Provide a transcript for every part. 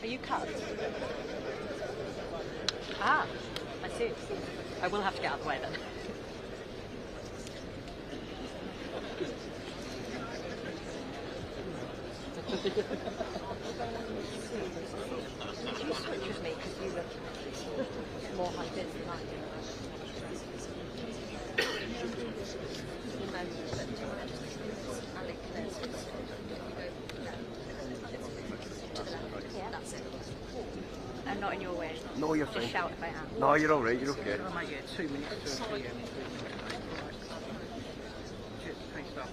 Are you cut? Ah, I see. I will have to get out of the way then. Could you switch with me because you look more high vis than I do? Yeah, that's it. I'm not in your way. No, you're Just fine. shout if I am. No, you're all right. You're okay. Can I make it 2 minutes to 2 p.m. Cheers. Thanks, Dave.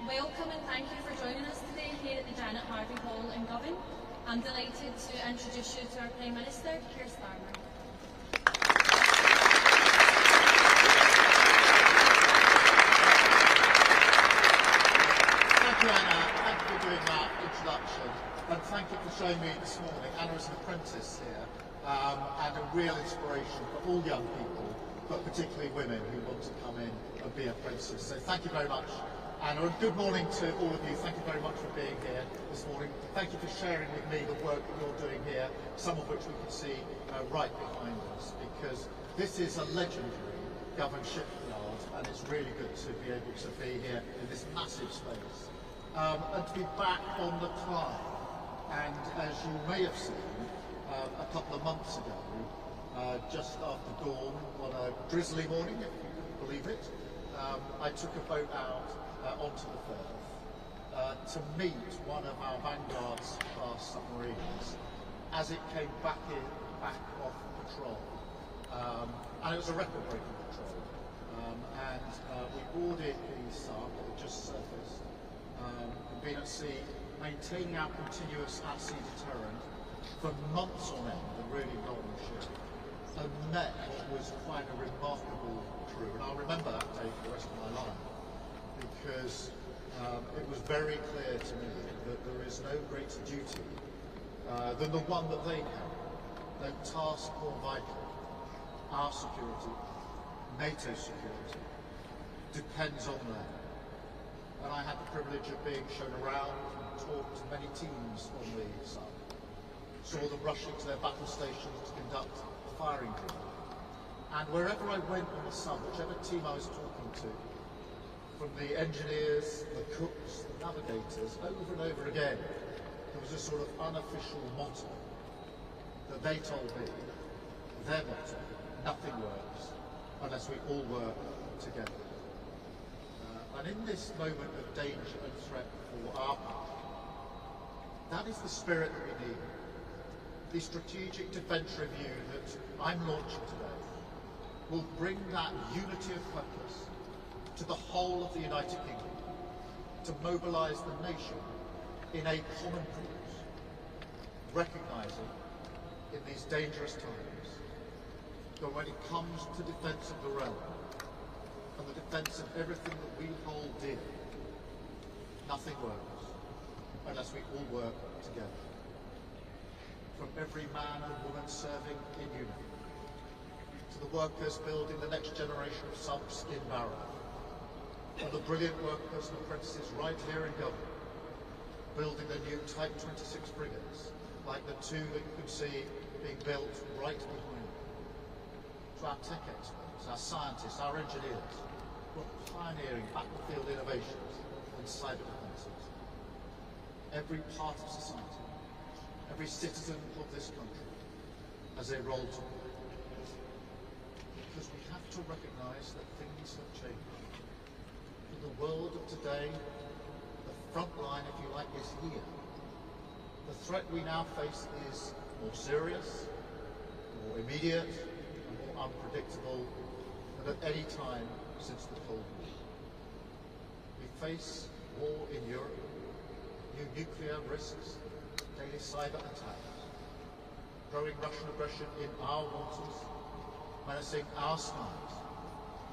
Welcome and thank you for joining us today here at the Janet Harvey Hall in Govan. I'm delighted to introduce you to our Prime Minister, Keir Starmer. Thank you, Anna. Thank you for doing that introduction. And thank you for showing me this morning. Anna is an apprentice here and a real inspiration for all young people, but particularly women who want to come in and be apprentices. So thank you very much. And good morning to all of you. Thank you very much for being here this morning. Thank you for sharing with me the work that you're doing here, some of which we can see right behind us, because this is a legendary Govan shipyard, and it's really good to be able to be here in this massive space and to be back on the climb. And as you may have seen a couple of months ago, just after dawn on a drizzly morning, if you can believe it, I took a boat out onto the Firth to meet one of our Vanguard's class submarines as it came back off patrol. And it was a record-breaking patrol. We boarded the SARC that had just surfaced, been at sea, maintaining our continuous at-sea deterrent for months on end, a really long ship, and met what was quite a remarkable crew. And I'll remember that day for the rest of my life, because it was very clear to me that there is no greater duty than the one that they carry, no task more vital. Our security, NATO's security, depends on them. And I had the privilege of being shown around and talked to many teams on the SARC. Saw them rushing to their battle stations to conduct firing drill. And wherever I went on the sub, whichever team I was talking to, from the engineers, the cooks, the navigators, over and over again, there was a sort of unofficial motto that they told me, their motto: nothing works unless we all work together. And in this moment of danger and threat for our country, that is the spirit that we need. The strategic defence review that I'm launching today will bring that unity of purpose to the whole of the United Kingdom, to mobilise the nation in a common cause recognising in these dangerous times that when it comes to defence of the realm and the defence of everything that we hold dear, nothing works unless we all work together. From every man and woman serving in uniform, to the workers building the next generation of subs in Barrow, and the brilliant workers and apprentices right here in Government, building the new Type 26 frigates, like the two that you can see being built right behind me. To our tech experts, our scientists, our engineers, who are pioneering battlefield innovations and cyber defences. Every part of society, every citizen of this country has a role to play. Because we have to recognise that things have changed. In the world of today, the front line, if you like, is here. The threat we now face is more serious, more immediate, and more unpredictable than at any time since the Cold War. We face war in Europe, new nuclear risks, daily cyber attacks, growing Russian aggression in our waters, menacing our skies,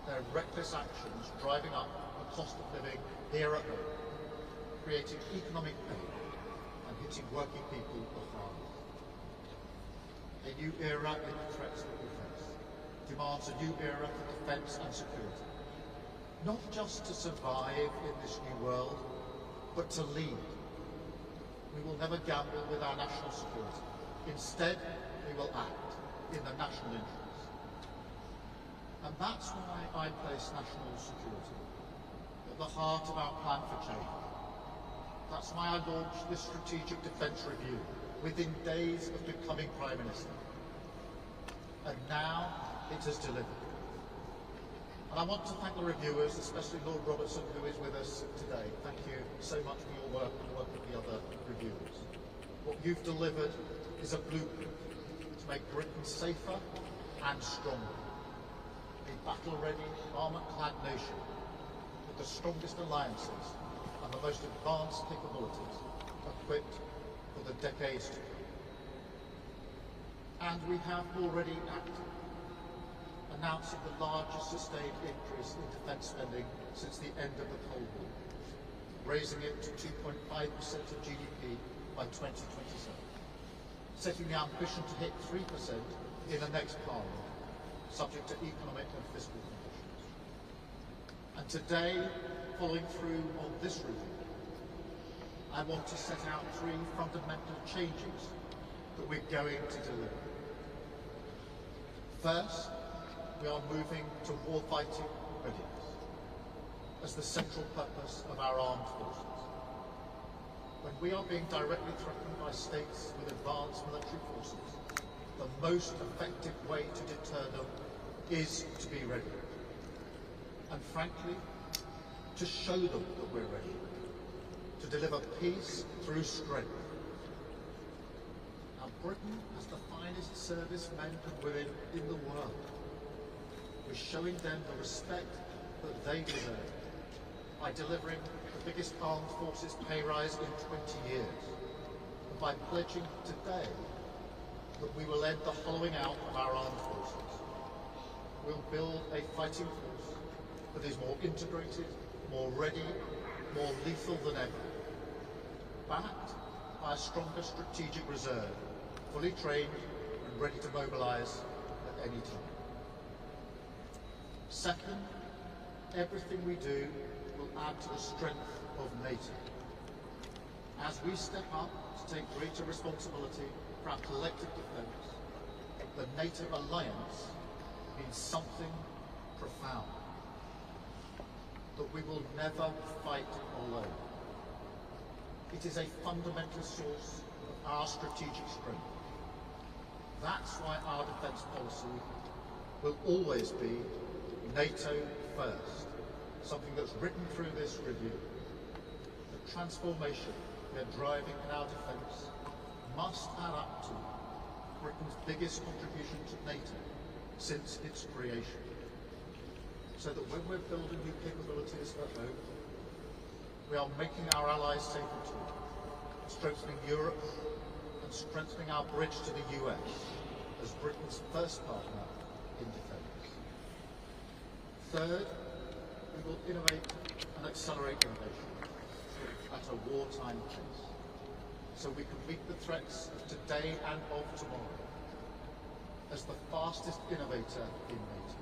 their reckless actions driving up the cost of living here at home, creating economic pain and hitting working people the hardest. A new era in the threats that we face demands a new era for defence and security, not just to survive in this new world, but to lead. We will never gamble with our national security. Instead, we will act in the national interest. And that's why I place national security at the heart of our plan for change. That's why I launched this Strategic Defence Review within days of becoming Prime Minister. And now it has delivered. And I want to thank the reviewers, especially Lord Robertson, who is with us today. Thank you so much for your work and the work of the other reviewers. What you've delivered is a blueprint to make Britain safer and stronger. A battle-ready, armour-clad nation with the strongest alliances and the most advanced capabilities equipped for the decades to come. And we have already acted, announcing the largest sustained increase in defence spending since the end of the Cold War, raising it to 2.5% of GDP by 2027, setting the ambition to hit 3% in the next Parliament, subject to economic and fiscal conditions. And today, following through on this review, I want to set out 3 fundamental changes that we're going to deliver. First, we are moving to war-fighting readiness as the central purpose of our armed forces. When we are being directly threatened by states with advanced military forces, the most effective way to deter them is to be ready. And frankly, to show them that we're ready, to deliver peace through strength. Now, Britain has the finest servicemen and women in the world. We're showing them the respect that they deserve by delivering the biggest armed forces pay rise in 20 years, and by pledging today that we will end the hollowing out of our armed forces. We'll build a fighting force that is more integrated, more ready, more lethal than ever, backed by a stronger strategic reserve, fully trained and ready to mobilise at any time. Second, everything we do will add to the strength of NATO. As we step up to take greater responsibility for our collective defence, the NATO alliance means something profound. That we will never fight alone. It is a fundamental source of our strategic strength. That's why our defence policy will always be NATO first, something that's written through this review. The transformation we're driving in our defence must add up to Britain's biggest contribution to NATO since its creation, so that when we're building new capabilities at home, we are making our allies safer too, strengthening Europe and and strengthening our bridge to the US as Britain's first partner in defence. Third, we will innovate and accelerate innovation at a wartime pace, so we can meet the threats of today and of tomorrow as the fastest innovator in NATO.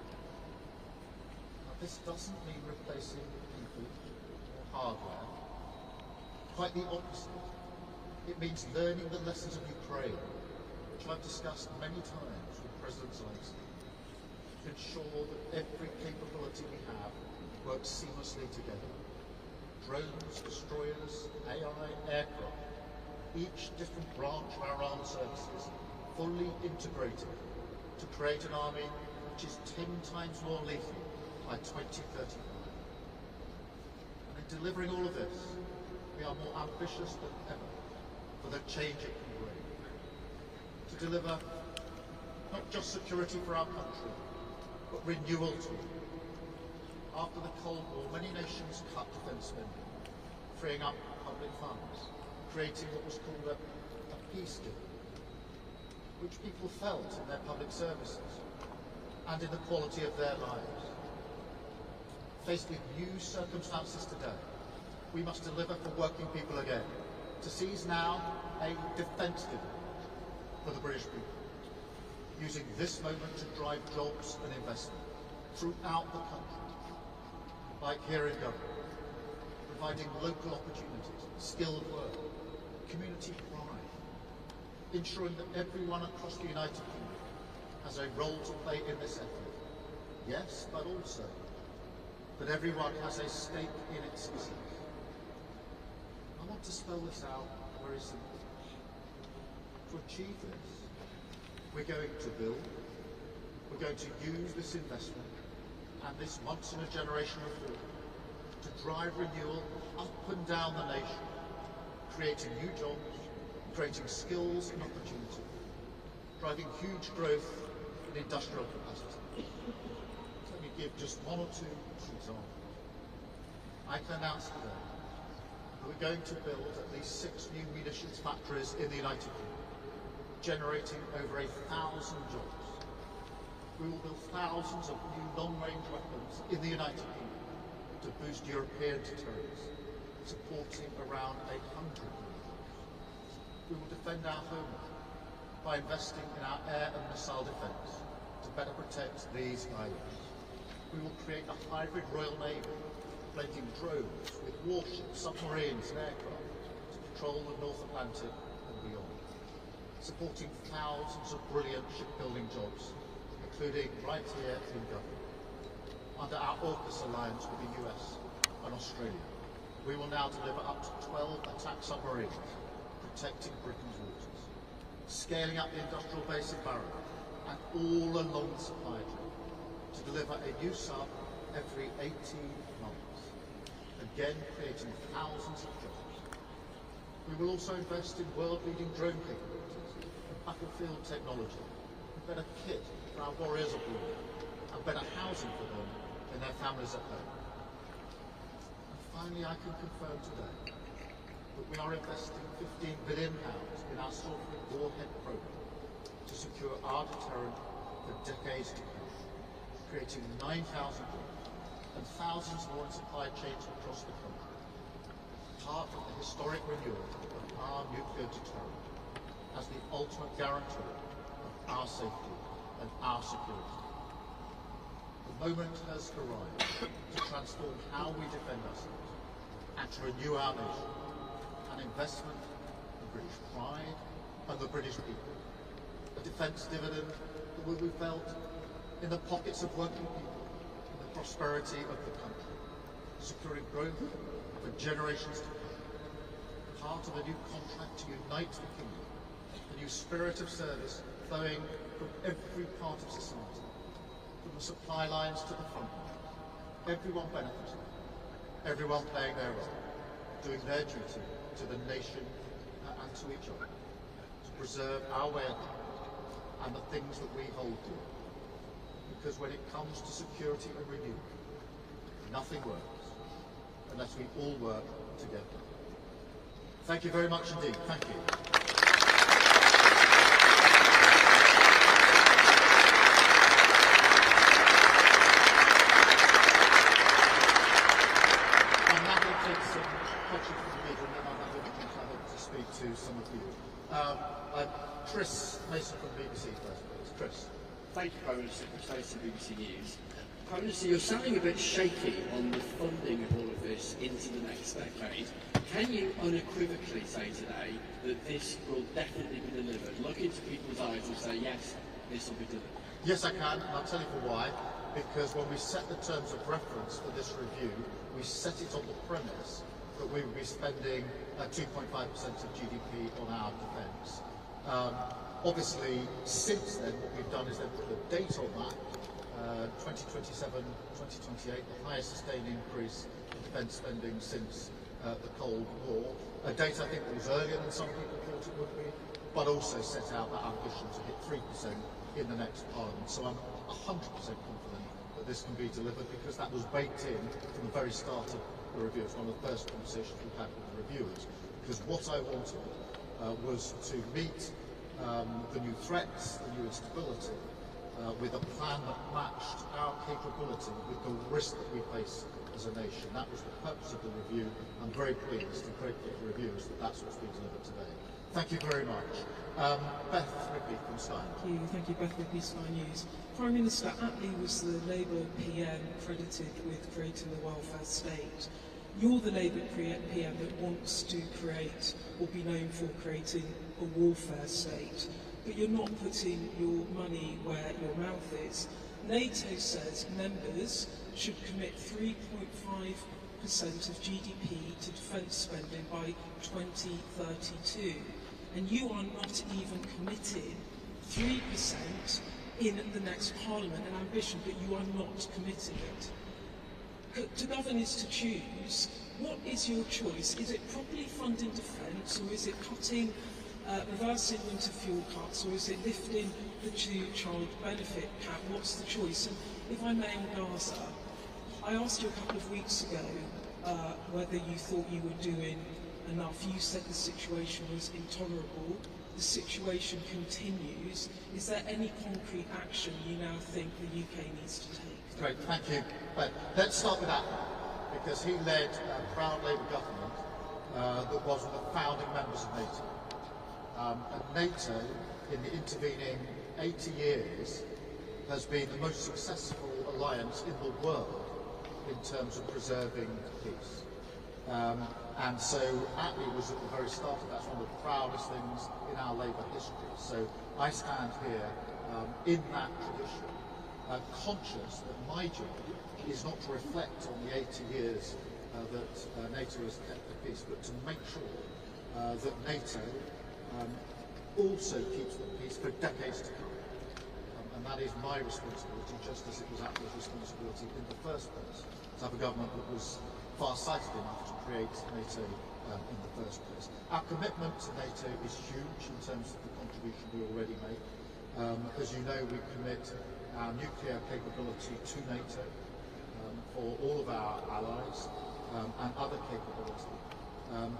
Now, this doesn't mean replacing people or hardware. Quite the opposite. It means learning the lessons of Ukraine, which I've discussed many times with President Zelensky, to ensure that every capability we have works seamlessly together. Drones, destroyers, AI, aircraft, each different branch of our armed services fully integrated to create an army which is 10 times more lethal by 2035. And in delivering all of this, we are more ambitious than ever for the change it can bring. To deliver not just security for our country, but renewal too. After the Cold War, many nations cut defence spending, freeing up public funds, creating what was called a peace gift, which people felt in their public services and in the quality of their lives. Faced with new circumstances today, we must deliver for working people again, to seize now a defence dividend for the British people, using this moment to drive jobs and investment throughout the country, like here in government, providing local opportunities, skilled work, community pride, ensuring that everyone across the United Kingdom has a role to play in this effort. Yes, but also that everyone has a stake in its success. I want to spell this out very simply. To achieve this, we're going to build, we're going to use this investment and this once-in-a-generation reform to drive renewal up and down the nation, creating new jobs, creating skills and opportunity, driving huge growth in industrial capacity. Let me give just one or two examples. I can announce today that we're going to build at least 6 new munitions factories in the United Kingdom, generating over 1,000 jobs. We will build thousands of new long-range weapons in the United Kingdom to boost European deterrence, supporting around 800 million. We will defend our homeland by investing in our air and missile defence to better protect these islands. We will create a hybrid Royal Navy, blending drones with warships, submarines and aircraft to patrol the North Atlantic and beyond, supporting thousands of brilliant shipbuilding jobs, including right here in government. Under our AUKUS alliance with the US and Australia, we will now deliver up to 12 attack submarines, protecting Britain's waters, scaling up the industrial base in Barrow and all along the supply chain to deliver a new sub every 18 months, again creating thousands of jobs. We will also invest in world-leading drone capabilities and battlefield technology, and better kit for our warriors abroad, and better housing for them and their families at home. And finally, I can confirm today that we are investing £15 billion in our sovereign warhead program to secure our deterrent for decades to come, creating 9,000 jobs and thousands more in supply chains across the country, part of the historic renewal of our nuclear deterrent as the ultimate guarantor of our safety and our security. The moment has arrived to transform how we defend ourselves and to renew our nation, an investment in British pride and the British people, a defence dividend that will be felt in the pockets of working people, in the prosperity of the country, securing growth for generations to come, part of a new contract to unite the kingdom, a new spirit of service flowing from every part of society, from the supply lines to the front lines, everyone benefiting, everyone playing their role, doing their duty to the nation and to each other, to preserve our way of life and the things that we hold dear. Because when it comes to security and renewal, nothing works unless we all work together. Thank you very much indeed. Thank you. Chris Mason from BBC first, please. Chris. Thank you, Prime Minister. Chris Mason, BBC News. Prime Minister, you're sounding a bit shaky on the funding of all of this into the next decade. Can you unequivocally say today that this will definitely be delivered? Look into people's eyes and say, yes, this will be delivered. Yes, I can, and I'll tell you for why. Because when we set the terms of reference for this review, we set it on the premise that we would be spending 2.5% of GDP on our defence. Obviously, since then, what we've done is then put a date on that, 2027, 2028, the highest sustained increase in defence spending since the Cold War. A date I think that was earlier than some people thought it would be, but also set out that ambition to hit 3% in the next Parliament. So I'm 100% confident that this can be delivered because that was baked in from the very start of the review. It's one of the first conversations we've had with the reviewers. Because what I wanted was to meet the new threats, the new instability, with a plan that matched our capability with the risk that we face as a nation. That was the purpose of the review. I'm very pleased and grateful to the reviewers that that's what's been delivered today. Thank you very much. Beth Rigby from Sky. Thank you, Beth Rigby, Sky News. Prime Minister, Attlee was the Labour PM credited with creating the welfare state. You're the Labour PM that wants to create or be known for creating a warfare state, but you're not putting your money where your mouth is. NATO says members should commit 3.5% of GDP to defence spending by 2032, and you are not even committing 3% in the next Parliament, an ambition, but you are not committing it. To govern is to choose. What is your choice? Is it properly funding defence, or is it cutting, reversing winter fuel cuts, or is it lifting the two-child benefit cap? What's the choice? And if I may, on Gaza, I asked you a couple of weeks ago whether you thought you were doing enough. You said the situation was intolerable. The situation continues. Is there any concrete action you now think the UK needs to take? Great, thank you. But let's start with that, because he led a proud Labour government that was one of the founding members of NATO. And NATO, in the intervening 80 years, has been the most successful alliance in the world in terms of preserving peace. And so Attlee was at the very start of that. That's one of the proudest things in our Labour history. So I stand here in that tradition, conscious that my job is not to reflect on the 80 years that NATO has kept the peace, but to make sure that NATO also keeps the peace for decades to come. And that is my responsibility, just as it was Attlee's responsibility in the first place, to have a government that was far-sighted enough to create NATO in the first place. Our commitment to NATO is huge in terms of the contribution we already make. As you know, we commit our nuclear capability to NATO for all of our allies and other capability.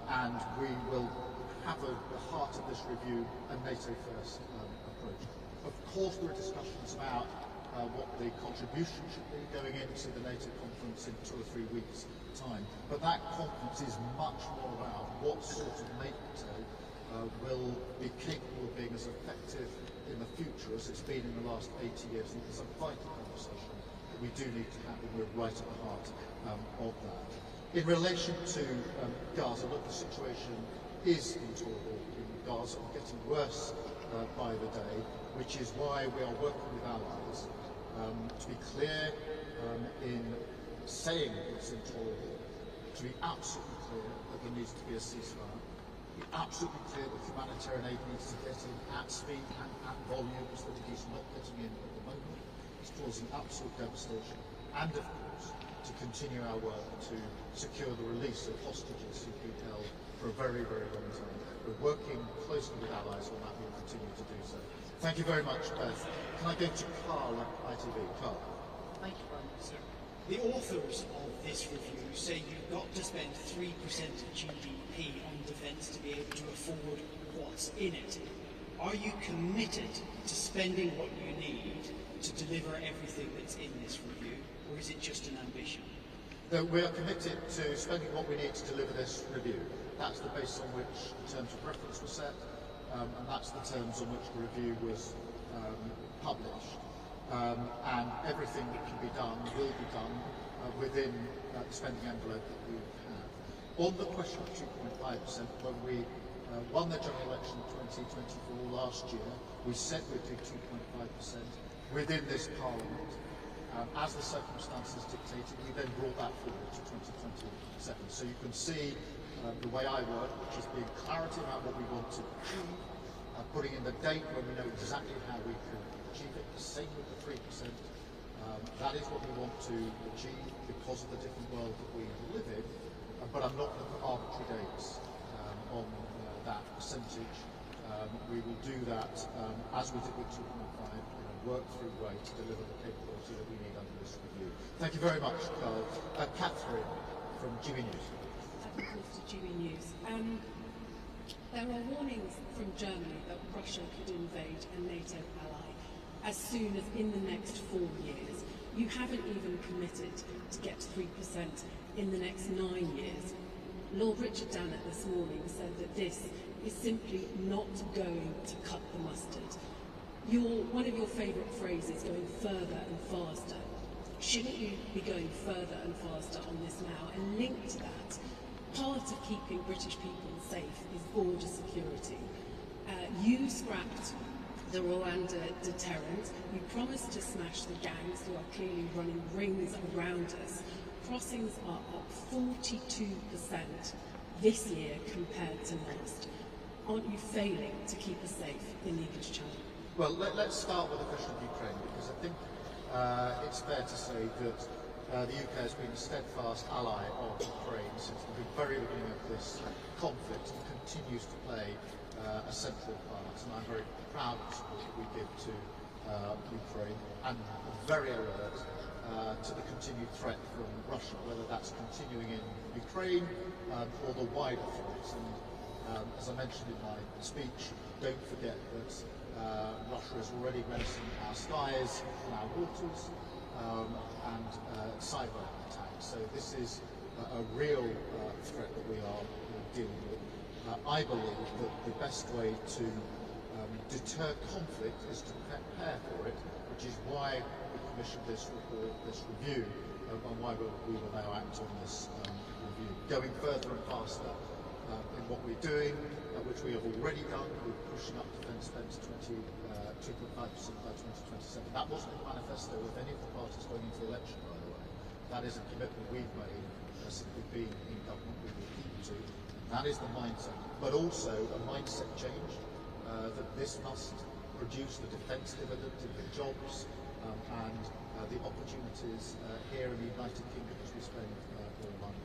And we will have at the heart of this review a NATO-first approach. Of course, there are discussions about what the contribution should be going into the NATO conference in 2 or 3 weeks' time. But that conference is much more about what sort of NATO will be capable of being as effective in the future as it's been in the last 80 years. And it's a vital conversation that we do need to have, and we're right at the heart of that. In relation to Gaza, look, the situation is intolerable in Gaza and getting worse by the day, which is why we are working with allies to be clear in saying it's intolerable, to be absolutely clear that there needs to be a ceasefire, be absolutely clear that humanitarian aid needs to get in at speed and at volumes that it is not getting in at the moment. It's causing absolute devastation, and of course to continue our work to secure the release of hostages who've been held for a very, very long time. We're working closely with allies on that. We'll continue to do so. Thank you very much, Beth. Can I go to Carl at ITV? Carl. Thank you, Prime Minister. The authors of this review say you've got to spend 3% of GDP on defence to be able to afford what's in it. Are you committed to spending what you need to deliver everything that's in this review, or is it just an ambition? No, we are committed to spending what we need to deliver this review. That's the basis on which the terms of reference were set. and that's the terms on which the review was published. And everything that can be done will be done within the spending envelope that we have. On the question of 2.5%, when we won the general election in 2024 last year, we said we'd do 2.5% within this Parliament. As the circumstances dictated, we then brought that forward to 2027. So you can see the way I work, which is being clarity about what we want to achieve, putting in the date when we know exactly how we can achieve it. The same with the 3%. That is what we want to achieve because of the different world that we live in. But I'm not going to put arbitrary dates on that percentage. We will do that as we did with 2.5, work through way to deliver the capability that we need under this review. Thank you very much, Carl. Catherine from GB News. Thank you, Mr. GB News. There are warnings from Germany that Russia could invade a NATO ally as soon as in the next 4 years. You haven't even committed to get to 3% in the next 9 years. Lord Richard Dannett this morning said that this is simply not going to cut the mustard. One of your favourite phrases, going further and faster. Shouldn't you be going further and faster on this now? And linked to that, part of keeping British people safe is border security. You scrapped the Rwanda deterrent. You promised to smash the gangs who are clearly running rings around us. Crossings are up 42% this year compared to last. Aren't you failing to keep us safe in the English Channel? Well, let's start with the question of Ukraine, because I think it's fair to say that the UK has been a steadfast ally of Ukraine since the very beginning of this conflict and continues to play a central part. And I'm very proud of the support that we give to Ukraine, and very alert to the continued threat from Russia, whether that's continuing in Ukraine or the wider threats. And as I mentioned in my speech, don't forget that Russia is already menacing our skies and our waters and cyber attacks. So this is a real threat that we are dealing with. I believe that the best way to deter conflict is to prepare for it, which is why we commissioned this report, this review, and why we will now act on this review. Going further and faster in what we're doing, which we have already done. We're pushing up defence spend to 2.5% by 2027. That wasn't in the manifesto of any of the parties going into the election, by the way. That is a commitment we've made since we've been in government. We will keep to. That is the mindset, but also a mindset change that this must produce the defence dividend in the jobs and the opportunities here in the United Kingdom as we spend more money.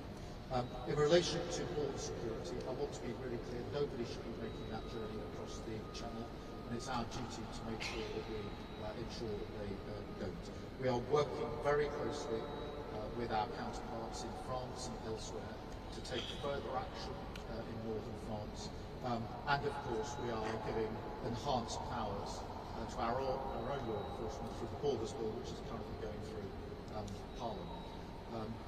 In relation to border security, I want to be really clear, nobody should be making that journey across the channel, and it's our duty to make sure that we ensure that they don't. We are working very closely with our counterparts in France and elsewhere to take further action in northern France, and of course we are giving enhanced powers to our own law enforcement through the Borders Bill, which is currently going through Parliament.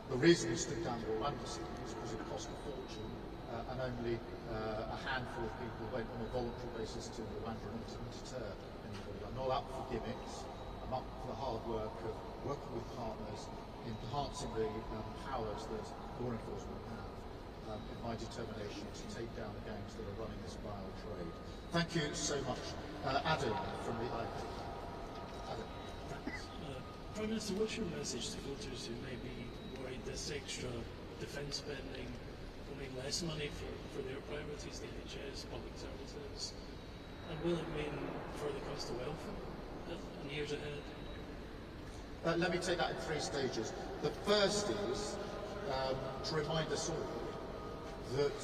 The reason we stood down the Rwanda scheme was because it cost a fortune and only a handful of people went on a voluntary basis to Rwanda, and it didn't deter anybody. I'm not up for gimmicks. I'm up for the hard work of working with partners, enhancing the powers that law enforcement have in my determination to take down the gangs that are running this vile trade. Thank you so much. Adam from the IP. Adam. Thanks. Prime Minister, what's your message to voters who may be worried this extra defence spending will mean less money for their priorities, the NHS, public services, and will it mean further cuts to welfare in years ahead? Let me take that in 3 stages. The first is to remind us all that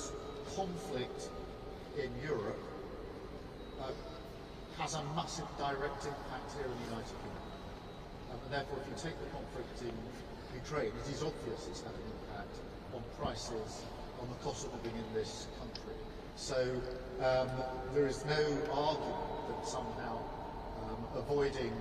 conflict in Europe has a massive direct impact here in the United Kingdom. And therefore, if you take the conflict in Ukraine, it is obvious it's had an impact on prices, on the cost of living in this country. So there is no argument that somehow avoiding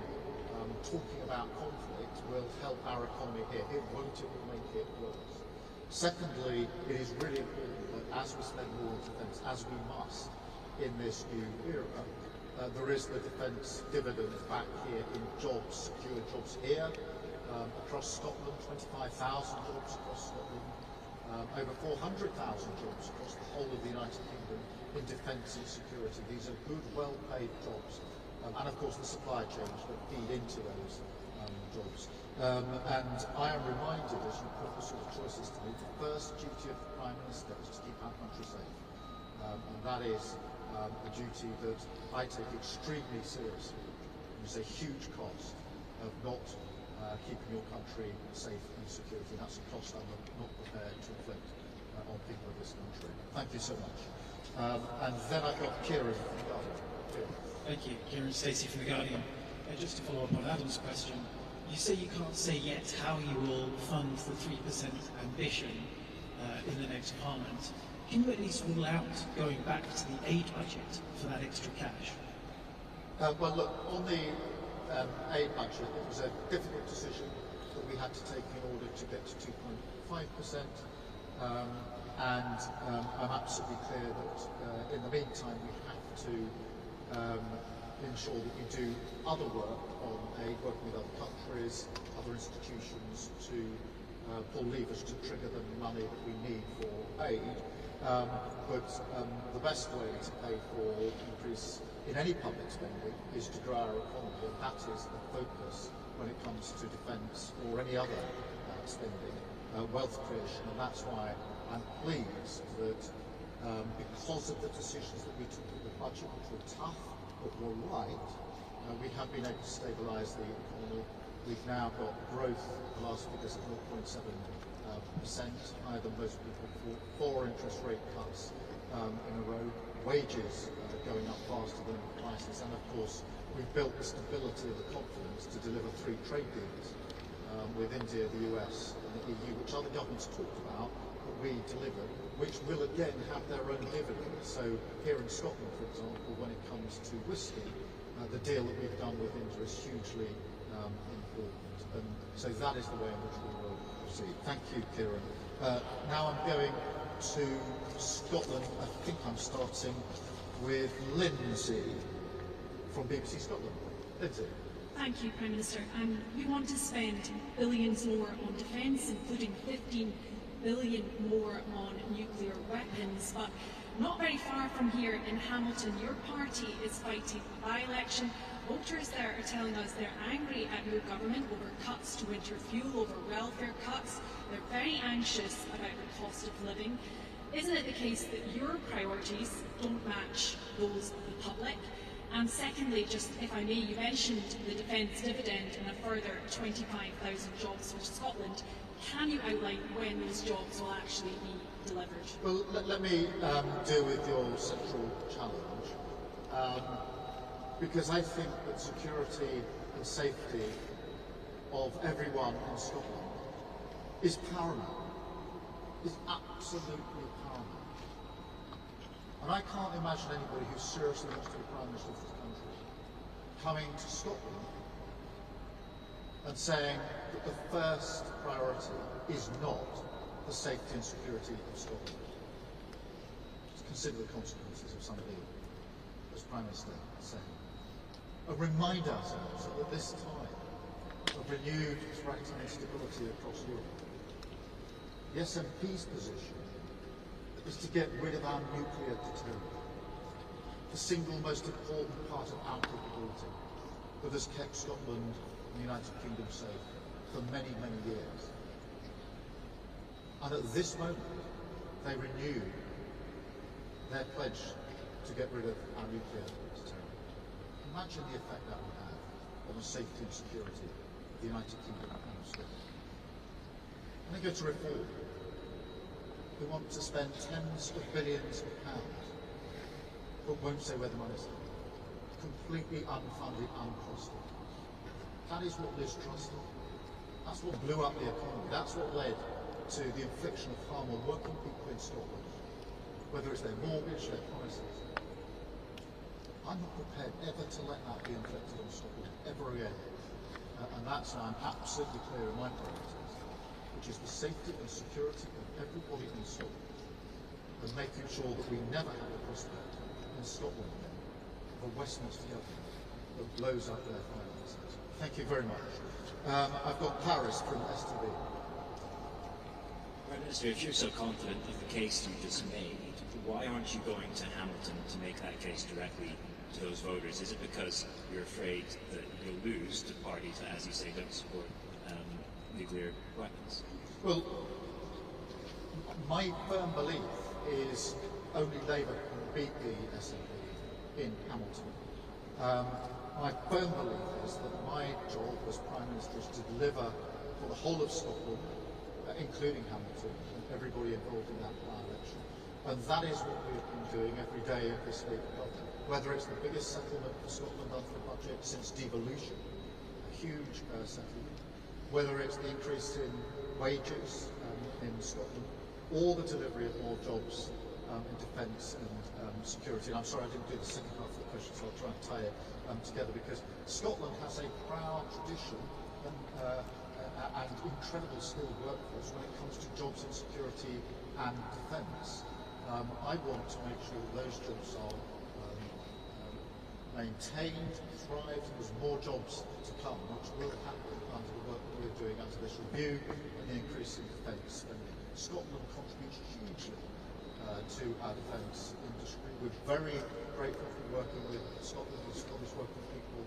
talking about conflict will help our economy here. It won't, it will make it worse. Secondly, it is really important that as we spend more on defence, as we must, in this new era. There is the defence dividend back here in jobs, secure jobs here, across Scotland, 25,000 jobs across Scotland, over 400,000 jobs across the whole of the United Kingdom in defence and security. These are good, well-paid jobs, and of course the supply chains that feed into those jobs. And I am reminded, as you put the sort of choices to me, the first duty of the Prime Minister is to keep our country safe, and that is a duty that I take extremely seriously. There's a huge cost of not keeping your country safe and security. That's a cost I'm not prepared to inflict on people of this country. Thank you so much. And then I've got Kieran from The Guardian. Thank you. Kieran Stacey from The Guardian. Just to follow up on Adam's question, you say you can't say yet how you will fund the 3% ambition in the next Parliament. Can you at least rule out going back to the aid budget for that extra cash? Well, look, on the aid budget, it was a difficult decision that we had to take in order to get to 2.5%. And I'm absolutely clear that in the meantime we have to ensure that we do other work on aid, working with other countries, other institutions to pull levers to trigger the money that we need for aid. But the best way to pay for increase in any public spending is to grow our economy, and that is the focus when it comes to defence or any other spending, wealth creation, and that's why I'm pleased that because of the decisions that we took with the budget, which were tough but were right, we have been able to stabilise the economy. We've now got growth, the last figures at 0.7%, higher than most people thought, 4 interest rate cuts in a row, wages going up faster than prices, and of course we've built the stability and the confidence to deliver 3 trade deals with India, the US and the EU, which other governments talked about, but we delivered, which will again have their own dividends. So here in Scotland, for example, when it comes to whisky, the deal that we've done with India is hugely important, and so that is the way in which we will proceed. Thank you, Kieran. Now I'm going to Scotland. I think I'm starting with Lindsay from BBC Scotland. Lindsay. Thank you, Prime Minister. We want to spend billions more on defence, including 15 billion more on nuclear weapons, but not very far from here in Hamilton, your party is fighting a by-election. Voters there are telling us they're angry at your government over cuts to winter fuel, over welfare cuts. They're very anxious about the cost of living. Isn't it the case that your priorities don't match those of the public? And secondly, just if I may, you mentioned the defence dividend and a further 25,000 jobs for Scotland. Can you outline when those jobs will actually be delivered? Well, let me deal with your central challenge, because I think that security and safety of everyone in Scotland is paramount, is absolutely paramount. And I can't imagine anybody who seriously wants to be Prime Minister of this country coming to Scotland and saying that the first priority is not the safety and security of Scotland. Just consider the consequences of somebody as Prime Minister saying. And remind ourselves that at this time of renewed threat and instability across Europe, the SNP's position is to get rid of our nuclear deterrent, the single most important part of our capability that has kept Scotland and the United Kingdom safe for many, many years. And at this moment, they renew their pledge to get rid of our nuclear deterrent. Imagine the effect that would have on the safety and security of the United Kingdom and of Scotland. And they go to reform. They want to spend tens of billions of pounds, but won't say where the money's going. Completely unfunded, uncosted. That is what Liz trusted. That's what blew up the economy. That's what led to the infliction of harm on working people in Scotland, whether it's their mortgage, their prices. I'm not prepared ever to let that be inflicted on Scotland, ever again. And that's why I'm absolutely clear in my priorities, which is the safety and security of everybody in Scotland, and making sure that we never have the prospect of in Scotland of a Westminster government that blows up their finances. Thank you very much. I've got Paris from STB. Prime Minister, if you're so confident of the case you just made, why aren't you going to Hamilton to make that case directly to those voters? Is it because you're afraid that you'll lose to parties that, as you say, don't support nuclear weapons? Well, my firm belief is only Labour can beat the SNP in Hamilton. My firm belief is that my job as Prime Minister is to deliver for the whole of Scotland, including Hamilton, and everybody involved in that by-election. And that is what we've been doing every day of this week. Whether it's the biggest settlement for Scotland under the budget since devolution, a huge settlement, whether it's the increase in wages in Scotland, or the delivery of more jobs in defence and security. And I'm sorry I didn't do the second half of the question, so I'll try and tie it together, because Scotland has a proud tradition and incredible skilled workforce when it comes to jobs in security and defence. I want to make sure that those jobs are maintained, thrive, and there's more jobs to come, which will happen under the work that we're doing under this review and the increase in defence spending. Scotland contributes hugely to our defence industry. We're very grateful for working with Scotland and Scottish working people,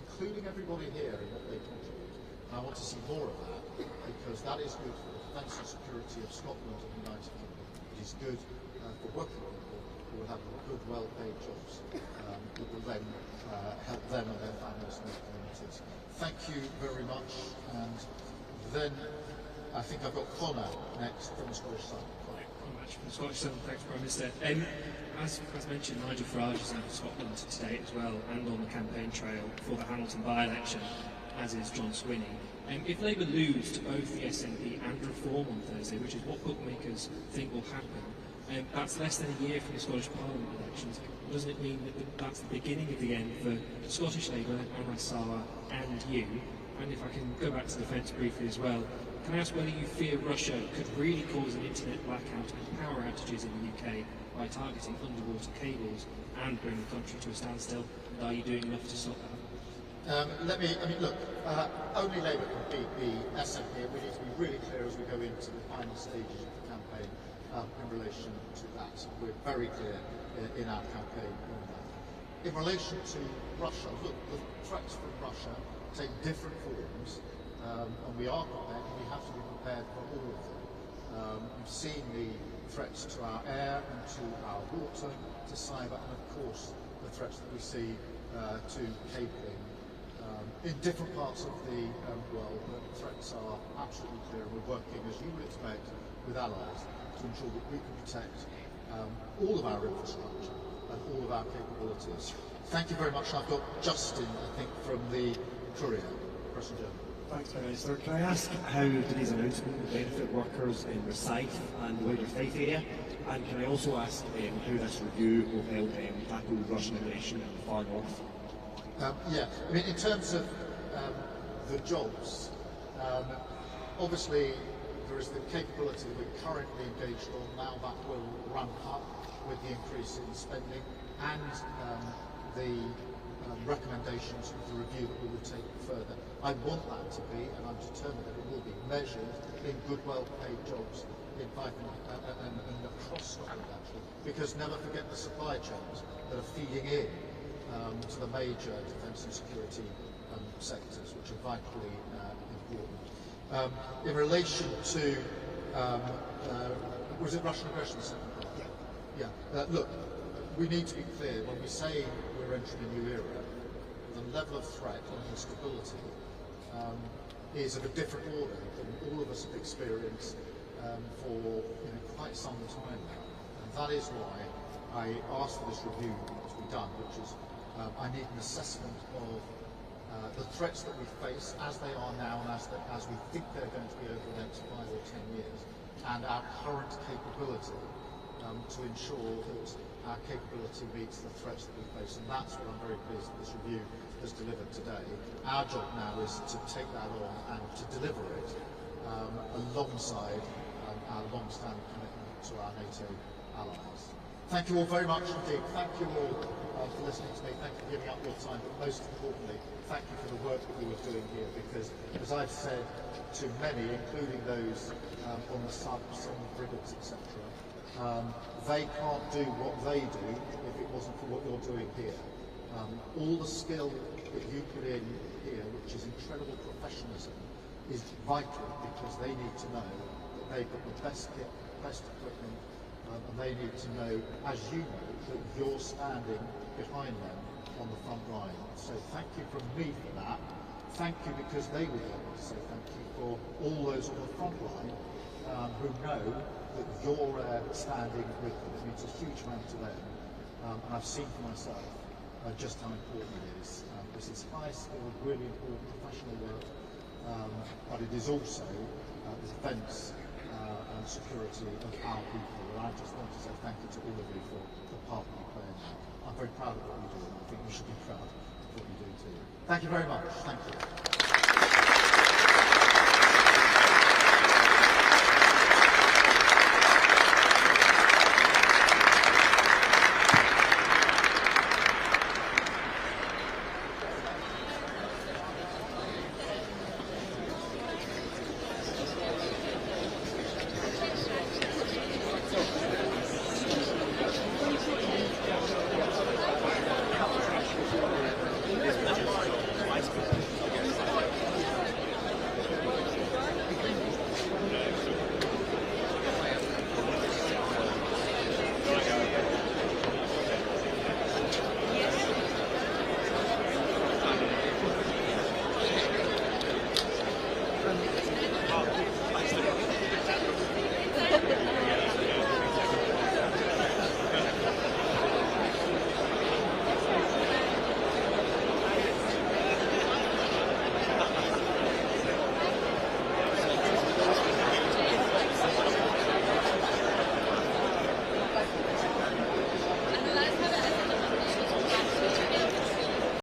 including everybody here in what they contribute. And I want to see more of that, because that is good for the defence and security of Scotland and the United Kingdom. It is good for working people who will have good, well-paid jobs that will then help them and their families and their communities. Thank you very much. And then I think I've got Connor next from the Scottish side. From the Scottish Sun, thanks, Prime Minister. As mentioned, Nigel Farage is in Scotland today as well, and on the campaign trail for the Hamilton by-election, as is John Swinney. If Labour lose to both the SNP and Reform on Thursday, which is what bookmakers think will happen, that's less than a year from the Scottish Parliament elections. Doesn't it mean that that's the beginning of the end for Scottish Labour, Anna Sala and you? And if I can go back to defence briefly as well, can I ask whether you fear Russia could really cause an internet blackout and power outages in the UK by targeting underwater cables and bring the country to a standstill? And are you doing enough to stop that? Look, only Labour can beat the SNP. We need to be really clear as we go into the final stages of the campaign in relation to that. We're very clear in our campaign on that. In relation to Russia, look, the threats from Russia take different forms, and we are prepared, and we have to be prepared for all of them. We've seen the threats to our air and to our water, to cyber, and of course the threats that we see to cabling. In different parts of the world, the threats are absolutely clear, and we're working, as you would expect, with allies to ensure that we can protect all of our infrastructure and all of our capabilities. Thank you very much. I've got Justin, I think, from the Courier, Press and Journal. Thanks, Prime Minister. Can I ask how today's announcement will benefit workers in Rosyth and the wider Fife area? And can I also ask how this review will help tackle Russian aggression in the far north? In terms of the jobs, obviously there is the capability that we're currently engaged on. Now that will ramp up with the increase in spending and the recommendations of the review that we will take further. I want that to be, and I'm determined that it will be, measured in good, well-paid jobs in Fife and across Scotland, actually, because never forget the supply chains that are feeding in to the major defence and security sectors, which are vitally important. In relation to, was it Russian aggression? Look, we need to be clear when we say we're entering a new era. The level of threat and instability is of a different order than all of us have experienced for quite some time now. And that is why I asked for this review to be done, which is I need an assessment of the threats that we face as they are now and as we think they're going to be over the next 5 or 10 years, and our current capability to ensure that our capability meets the threats that we face. And that's what I'm very pleased that this review has delivered today. Our job now is to take that on and to deliver it alongside our long-standing commitment to our NATO allies. Thank you all very much indeed. Thank you all for listening to me. Thank you for giving up your time. But most importantly, thank you for the work that you were doing here. Because, as I've said to many, including those on the subs, on the frigates, etc., they can't do what they do if it wasn't for what you're doing here. All the skill that you put in here, which is incredible professionalism, is vital because they need to know that they've got the best kit, best equipment, and they need to know, as you know, that you're standing behind them on the front line. So thank you from me for that. Thank you because they would like to say thank you for all those on the front line who know that you're standing with them. It means a huge amount to them. And I've seen for myself just how important it is. This is high-skilled, really important professional work, but it is also the defence and security of our people. And I just want to say thank you to all of you for the part that you play in that. I'm very proud of what you do, and I think you should be proud of what you do too. Thank you very much. Thank you.